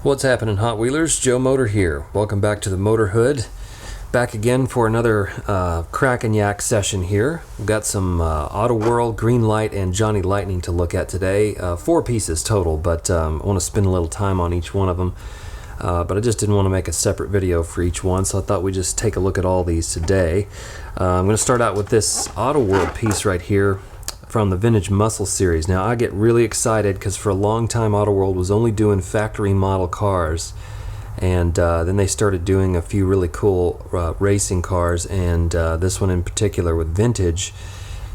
What's happening, Hot Wheelers? Joe Motor here. Welcome back to the Motor Hood. Back again for another crack and yak session here. We've got some Auto World, Greenlight, and Johnny Lightning to look at today. 4 pieces total, but I want to spend a little time on each one of them. But I just didn't want to make a separate video for each one, so I thought we'd just take a look at all these today. I'm going to start out with this Auto World piece right here from the Vintage Muscle series. Now I get really excited because for a long time Auto World was only doing factory model cars, and then they started doing a few really cool racing cars, and this one in particular with vintage,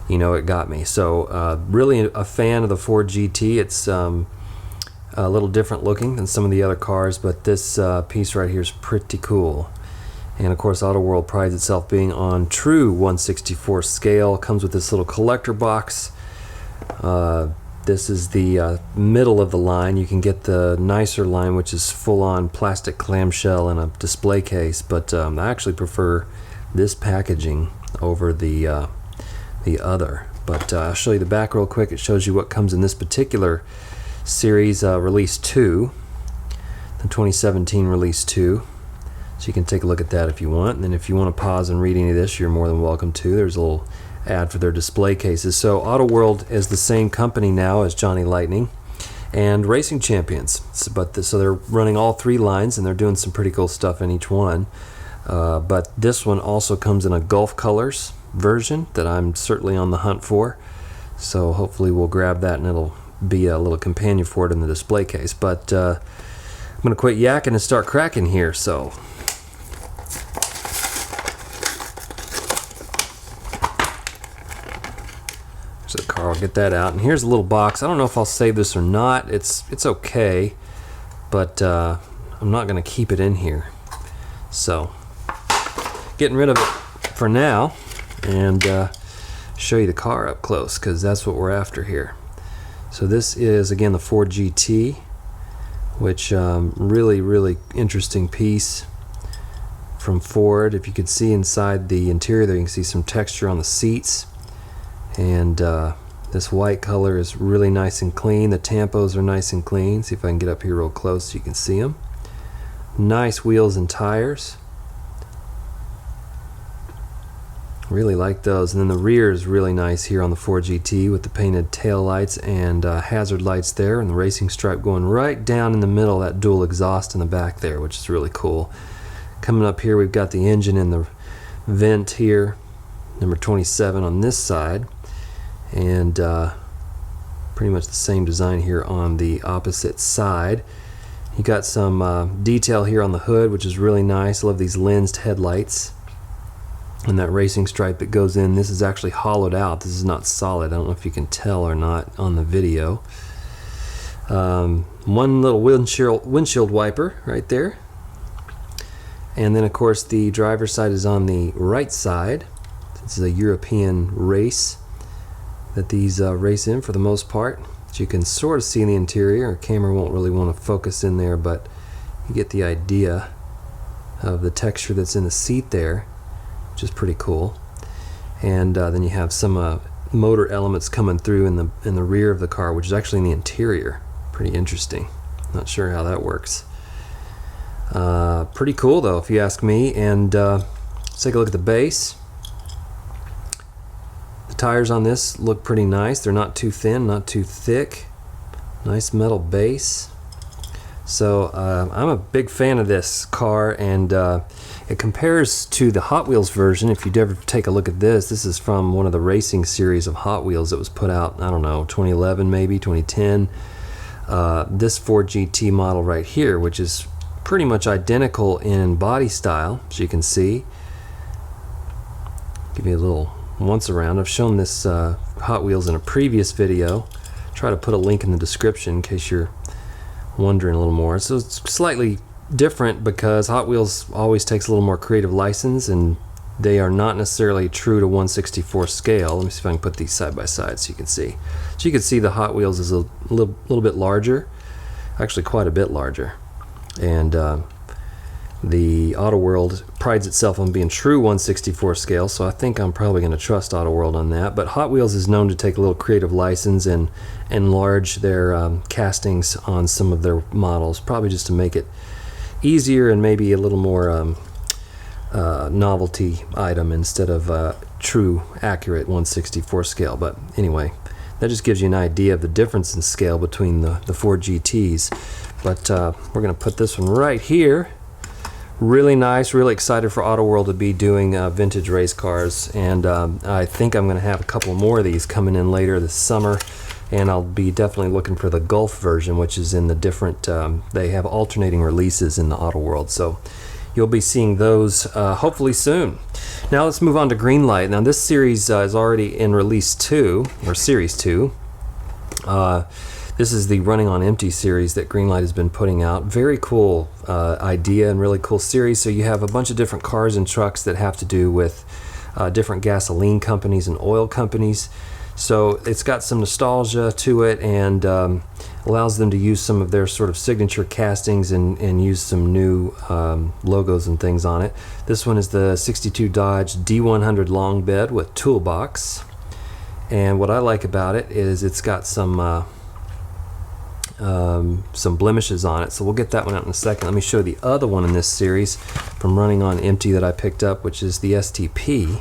you know, it got me. So really a fan of the Ford GT. It's a little different looking than some of the other cars, but this piece right here is pretty cool. And of course Auto World prides itself being on true 1/64 scale. Comes with this little collector box. This is the middle of the line. You can get the nicer line, which is full-on plastic clamshell and a display case, but I actually prefer this packaging over the other. But I'll show you the back real quick. It shows you what comes in this particular series, release 2, the 2017 release 2. So you can take a look at that if you want, and then if you want to pause and read any of this, you're more than welcome to. There's a little ad for their display cases. So Auto World is the same company now as Johnny Lightning and Racing Champions, so they're running all 3 lines, and they're doing some pretty cool stuff in each one. But this one also comes in a Gulf Colors version that I'm certainly on the hunt for, so hopefully we'll grab that and it'll be a little companion for it in the display case. But I'm gonna quit yakking and start cracking here. So the car, I'll get that out, and here's a little box. I don't know if I'll save this or not. It's okay, but I'm not going to keep it in here, so getting rid of it for now, and show you the car up close, because that's what we're after here. So this is again the Ford GT, which really interesting piece from Ford. If you could see inside the interior there, you can see some texture on the seats. And this white color is really nice and clean. The tampos are nice and clean. See if I can get up here real close so you can see them. Nice wheels and tires. Really like those. And then the rear is really nice here on the Ford GT with the painted tail lights and hazard lights there, and the racing stripe going right down in the middle, that dual exhaust in the back there, which is really cool. Coming up here, we've got the engine and the vent here, number 27 on this side, and pretty much the same design here on the opposite side. You got some detail here on the hood, which is really nice. I love these lensed headlights and that racing stripe that goes in. This is actually hollowed out. This is not solid. I don't know if you can tell or not on the video. One little windshield wiper right there, and then of course the driver's side is on the right side. This is a European race that these race in for the most part. So you can sort of see in the interior. Our camera won't really want to focus in there, but you get the idea of the texture that's in the seat there, which is pretty cool. And then you have some motor elements coming through in the rear of the car, which is actually in the interior. Pretty interesting. Not sure how that works. Pretty cool though, if you ask me. And let's take a look at the base. The tires on this look pretty nice. They're not too thin, not too thick. Nice metal base. So I'm a big fan of this car, and it compares to the Hot Wheels version. If you'd ever take a look at this, this is from one of the racing series of Hot Wheels that was put out, I don't know, 2011 maybe, 2010. This Ford GT model right here, which is pretty much identical in body style, as you can see. Give you a little once around. I've shown this Hot Wheels in a previous video. Try to put a link in the description in case you're wondering a little more. So it's slightly different because Hot Wheels always takes a little more creative license, and they are not necessarily true to 1/64 scale. Let me see if I can put these side by side so you can see. So you can see the Hot Wheels is a little bit larger, actually quite a bit larger. And The Auto World prides itself on being true 1/64 scale, so I think I'm probably going to trust Auto World on that. But Hot Wheels is known to take a little creative license and enlarge their castings on some of their models, probably just to make it easier and maybe a little more novelty item instead of true accurate 1/64 scale. But anyway, that just gives you an idea of the difference in scale between the Ford GTs. But we're going to put this one right here. Really nice, really excited for Auto World to be doing vintage race cars, and I think I'm going to have a couple more of these coming in later this summer, and I'll be definitely looking for the Gulf version, which is in the different, they have alternating releases in the Auto World, so you'll be seeing those hopefully soon. Now let's move on to Greenlight. Now this series is already in release 2, or series 2. This is the Running on Empty series that Greenlight has been putting out. Very cool idea and really cool series. So you have a bunch of different cars and trucks that have to do with different gasoline companies and oil companies. So it's got some nostalgia to it, and allows them to use some of their sort of signature castings and use some new logos and things on it. This one is the 62 Dodge D100 long bed with toolbox. And what I like about it is it's got some blemishes on it, so we'll get that one out in a second. Let me show the other one in this series from Running on Empty that I picked up, which is the STP,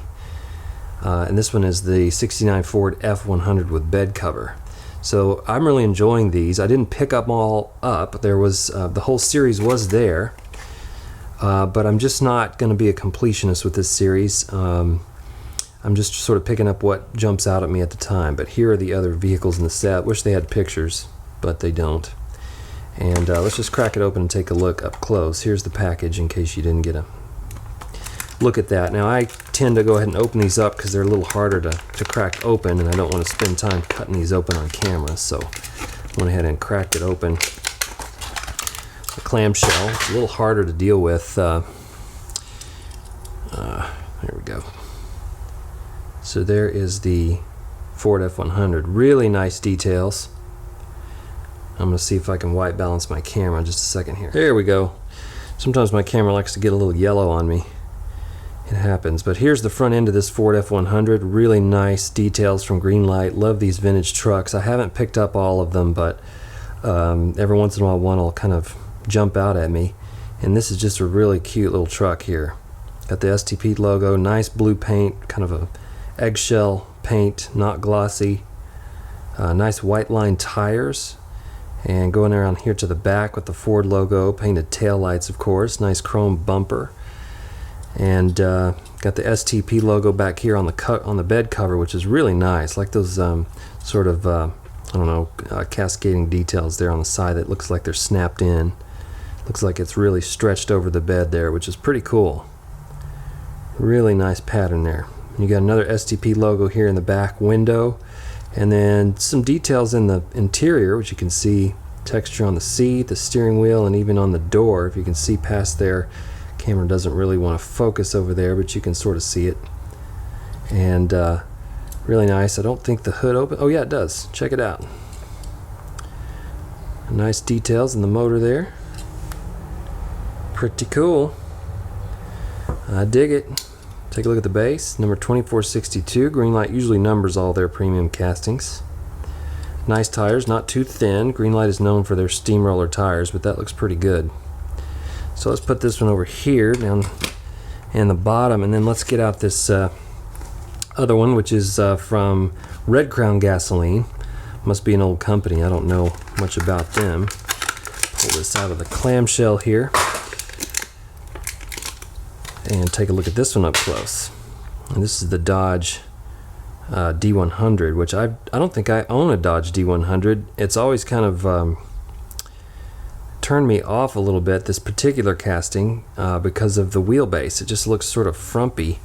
and this one is the 69 Ford F100 with bed cover. So I'm really enjoying these. I didn't pick them all up. There was the whole series was there, but I'm just not going to be a completionist with this series. I'm just sort of picking up what jumps out at me at the time. But here are the other vehicles in the set. Wish they had pictures, but they don't. And let's just crack it open and take a look up close. Here's the package in case you didn't get a look at that. Now I tend to go ahead and open these up because they're a little harder to crack open, and I don't want to spend time cutting these open on camera, so I went ahead and cracked it open. The clamshell, it's a little harder to deal with. There we go. So there is the Ford F100. Really nice details. I'm going to see if I can white balance my camera in just a second here. There we go. Sometimes my camera likes to get a little yellow on me. It happens. But here's the front end of this Ford F100. Really nice details from Greenlight. Love these vintage trucks. I haven't picked up all of them, but every once in a while one will kind of jump out at me. And this is just a really cute little truck here. Got the STP logo, nice blue paint, kind of a eggshell paint, not glossy. Nice white line tires. And going around here to the back with the Ford logo, painted tail lights, of course, nice chrome bumper, and got the STP logo back here on the bed cover, which is really nice. Like those sort of I don't know, cascading details there on the side that looks like they're snapped in. Looks like it's really stretched over the bed there, which is pretty cool. Really nice pattern there. You got another STP logo here in the back window. And then some details in the interior, which you can see texture on the seat, the steering wheel, and even on the door. If you can see past there, camera doesn't really want to focus over there, but you can sort of see it. And really nice. I don't think the hood open. Oh yeah, it does. Check it out. Nice details in the motor there. Pretty cool. I dig it. Take a look at the base, number 2462. Greenlight usually numbers all their premium castings. Nice tires, not too thin. Greenlight is known for their steamroller tires, but that looks pretty good. So let's put this one over here, down in the bottom, and then let's get out this other one, which is from Red Crown Gasoline. Must be an old company, I don't know much about them. Pull this out of the clamshell here. And take a look at this one up close. And this is the Dodge D100, which I don't think I own a Dodge D100. It's always kind of turned me off a little bit, this particular casting, because of the wheelbase. It just looks sort of frumpy.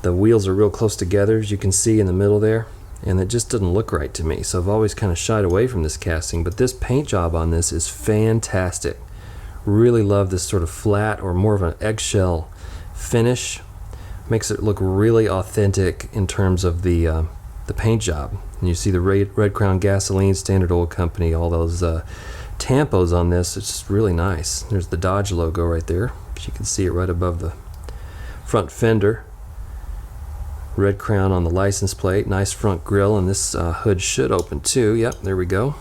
The wheels are real close together, as you can see in the middle there, and it just doesn't look right to me. So I've always kind of shied away from this casting, but this paint job on this is fantastic. Really love this sort of flat or more of an eggshell finish. Makes it look really authentic in terms of the paint job. And you see the Red Crown Gasoline, Standard Oil Company, all those tampos on this. It's just really nice. There's the Dodge logo right there. As you can see it right above the front fender. Red crown on the license plate, nice front grille, and this hood should open too. Yep, there we go.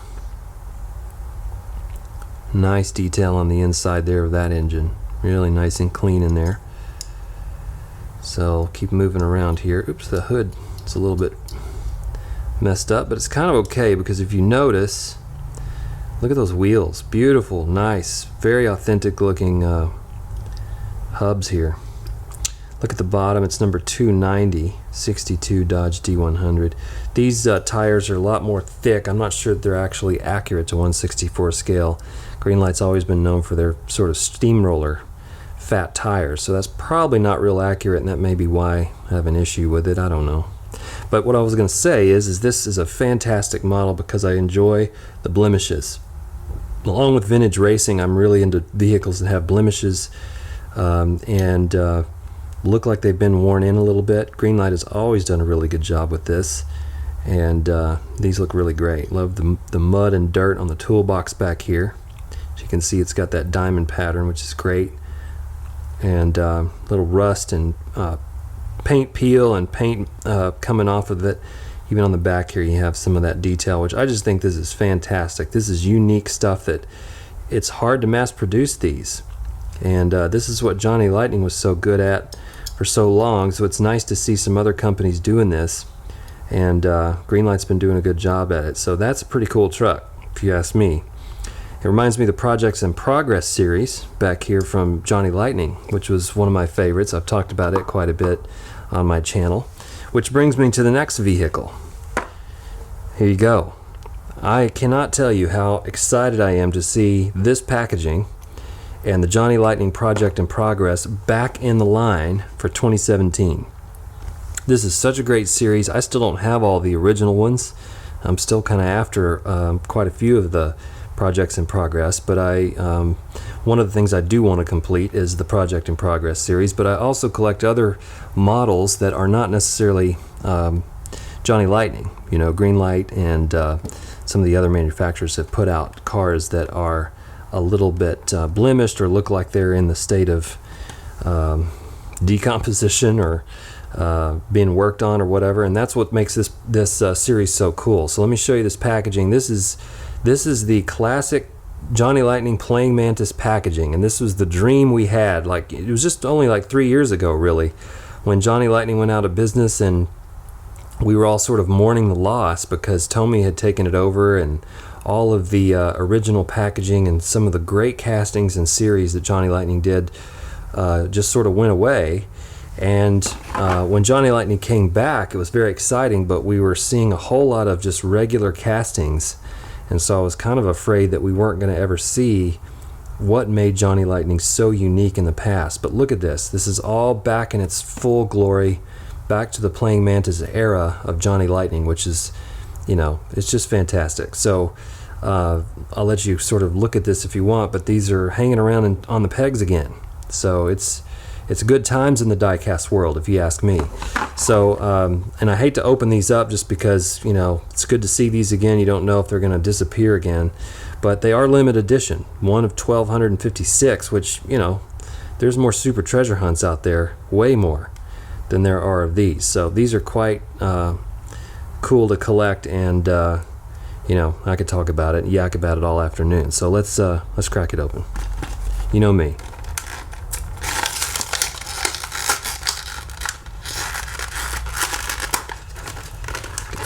Nice detail on the inside there of that engine. Really nice and clean in there. So keep moving around here. Oops, the hood is a little bit messed up, but it's kind of okay because if you notice, look at those wheels. Beautiful, nice, very authentic looking hubs here. Look at the bottom, it's number 290, 62 Dodge D100. These tires are a lot more thick. I'm not sure that they're actually accurate to 1/64 scale. Greenlight's always been known for their sort of steamroller fat tires, so that's probably not real accurate, and that may be why I have an issue with it. I don't know. But what I was going to say is this is a fantastic model because I enjoy the blemishes. Along with vintage racing, I'm really into vehicles that have blemishes and look like they've been worn in a little bit. Greenlight has always done a really good job with this, and these look really great. Love the mud and dirt on the toolbox back here. As you can see, it's got that diamond pattern, which is great, and little rust and paint peel and paint coming off of it. Even on the back here you have some of that detail, which I just think this is fantastic. This is unique stuff that it's hard to mass produce these, and this is what Johnny Lightning was so good at for so long, so it's nice to see some other companies doing this, and Greenlight's been doing a good job at it. So that's a pretty cool truck if you ask me. It reminds me of the Projects in Progress series back here from Johnny Lightning, which was one of my favorites. I've talked about it quite a bit on my channel, which brings me to the next vehicle. Here you go. I cannot tell you how excited I am to see this packaging and the Johnny Lightning Project in Progress back in the line for 2017. This is such a great series. I still don't have all the original ones. I'm still kind of after quite a few of the Projects in Progress, but one of the things I do want to complete is the Project in Progress series, but I also collect other models that are not necessarily Johnny Lightning. You know, Greenlight and some of the other manufacturers have put out cars that are a little bit blemished or look like they're in the state of decomposition or being worked on or whatever, and that's what makes this series so cool. So let me show you this packaging. This is the classic Johnny Lightning Playing Mantis packaging, and this was the dream we had. Like, it was just only like 3 years ago, really, when Johnny Lightning went out of business, and we were all sort of mourning the loss because Tommy had taken it over, and all of the original packaging and some of the great castings and series that Johnny Lightning did just sort of went away. And when Johnny Lightning came back, it was very exciting, but we were seeing a whole lot of just regular castings, and so I was kind of afraid that we weren't going to ever see what made Johnny Lightning so unique in the past. But look at this. This is all back in its full glory, back to the Playing Mantis era of Johnny Lightning, which is, you know, it's just fantastic. So I'll let you sort of look at this if you want, but these are hanging around on the pegs again. So it's good times in the diecast world, if you ask me. So and I hate to open these up just because, you know, it's good to see these again. You don't know if they're going to disappear again, but they are limited edition, one of 1,256, which, you know, there's more super treasure hunts out there, way more than there are of these. So these are quite cool to collect, and you know, I could talk about it and yak about it all afternoon. So let's crack it open. You know me.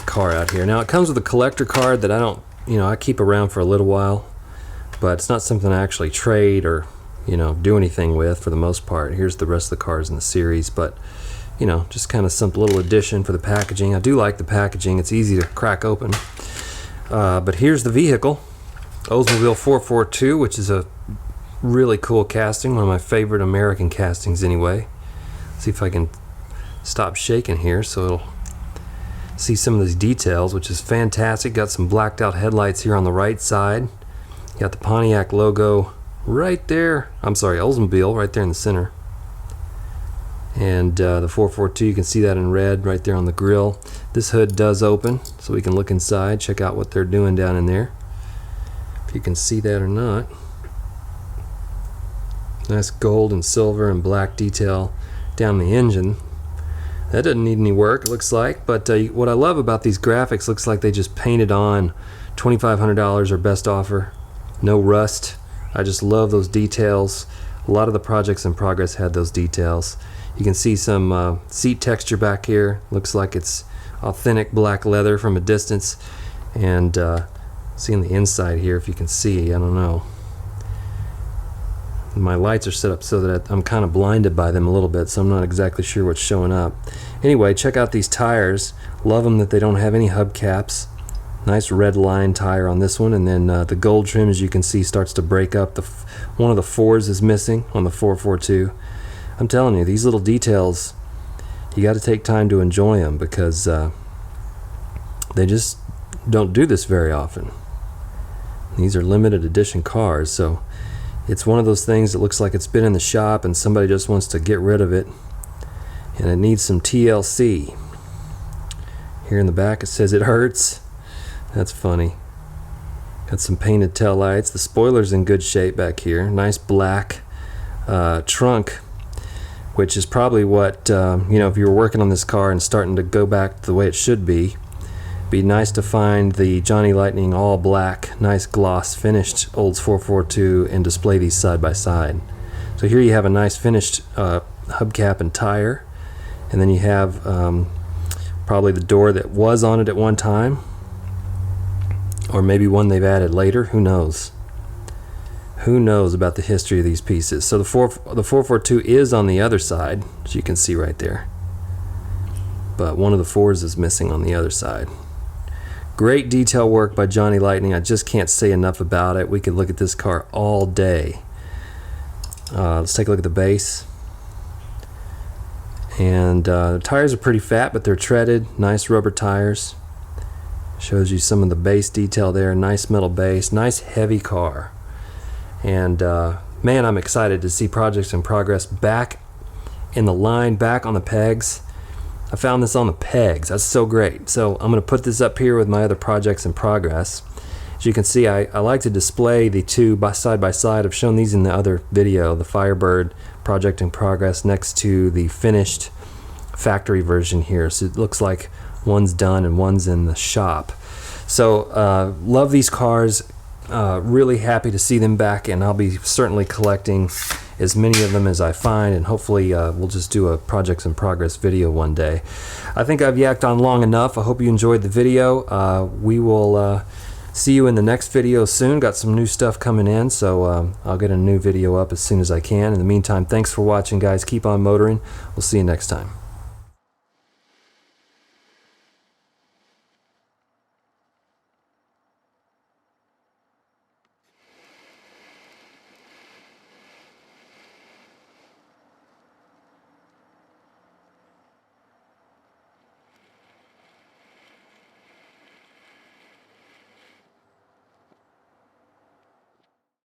Car out here. Now it comes with a collector card that I keep around for a little while, but it's not something I actually trade or, you know, do anything with for the most part. Here's the rest of the cars in the series, but, you know, just kind of some little addition for the packaging. I do like the packaging. It's easy to crack open. But here's the vehicle, Oldsmobile 442, which is a really cool casting, one of my favorite American castings anyway. Let's see if I can stop shaking here so it'll see some of these details, which is fantastic. Got some blacked out headlights here on the right side. Got the Pontiac logo right there. I'm sorry, Oldsmobile right there in the center. And the 442, you can see that in red right there on the grill. This hood does open, so we can look inside, check out what they're doing down in there, if you can see that or not. Nice gold and silver and black detail down the engine. That doesn't need any work, it looks like, but what I love about these graphics, looks like they just painted on $2,500 or best offer. No rust. I just love those details. A lot of the projects in progress had those details. You can see some seat texture back here. Looks like it's authentic black leather from a distance. And seeing the inside here, if you can see, I don't know. My lights are set up so that I'm kind of blinded by them a little bit, so I'm not exactly sure what's showing up. Anyway, check out these tires. Love them that they don't have any hubcaps. Nice red line tire on this one, and then the gold trim, as you can see, starts to break up. One of the fours is missing on the 442. I'm telling you, these little details, you got to take time to enjoy them, because they just don't do this very often. These are limited edition cars, so it's one of those things that looks like it's been in the shop and somebody just wants to get rid of it, and it needs some TLC. Here in the back it says it hurts. That's funny. Got some painted tail lights. The spoiler's in good shape back here. Nice black trunk, which is probably what, if you were working on this car and starting to go back to the way it should be nice to find the Johnny Lightning all black, nice gloss finished Olds 442 and display these side by side. So here you have a nice finished hubcap and tire, and then you have probably the door that was on it at one time, or maybe one they've added later. Who knows? Who knows about the history of these pieces? So the 442 is on the other side, as you can see right there, but one of the fours is missing on the other side. Great detail work by Johnny Lightning. I just can't say enough about it. We could look at this car all day. Let's take a look at the base. And the tires are pretty fat, but they're treaded. Nice rubber tires. Shows you some of the base detail there. Nice metal base. Nice heavy car. And man, I'm excited to see projects in progress back in the line, back on the pegs. I found this on the pegs. That's so great. So I'm going to put this up here with my other projects in progress. As you can see, I like to display the two side by side. I've shown these in the other video, the Firebird project in progress next to the finished factory version here. So it looks like one's done and one's in the shop. So love these cars. Really happy to see them back, and I'll be certainly collecting as many of them as I find, and hopefully we'll just do a projects in progress video one day. I think I've yacked on long enough. I hope you enjoyed the video. We will see you in the next video soon. Got some new stuff coming in, so I'll get a new video up as soon as I can. In the meantime, thanks for watching, guys. Keep on motoring. We'll see you next time.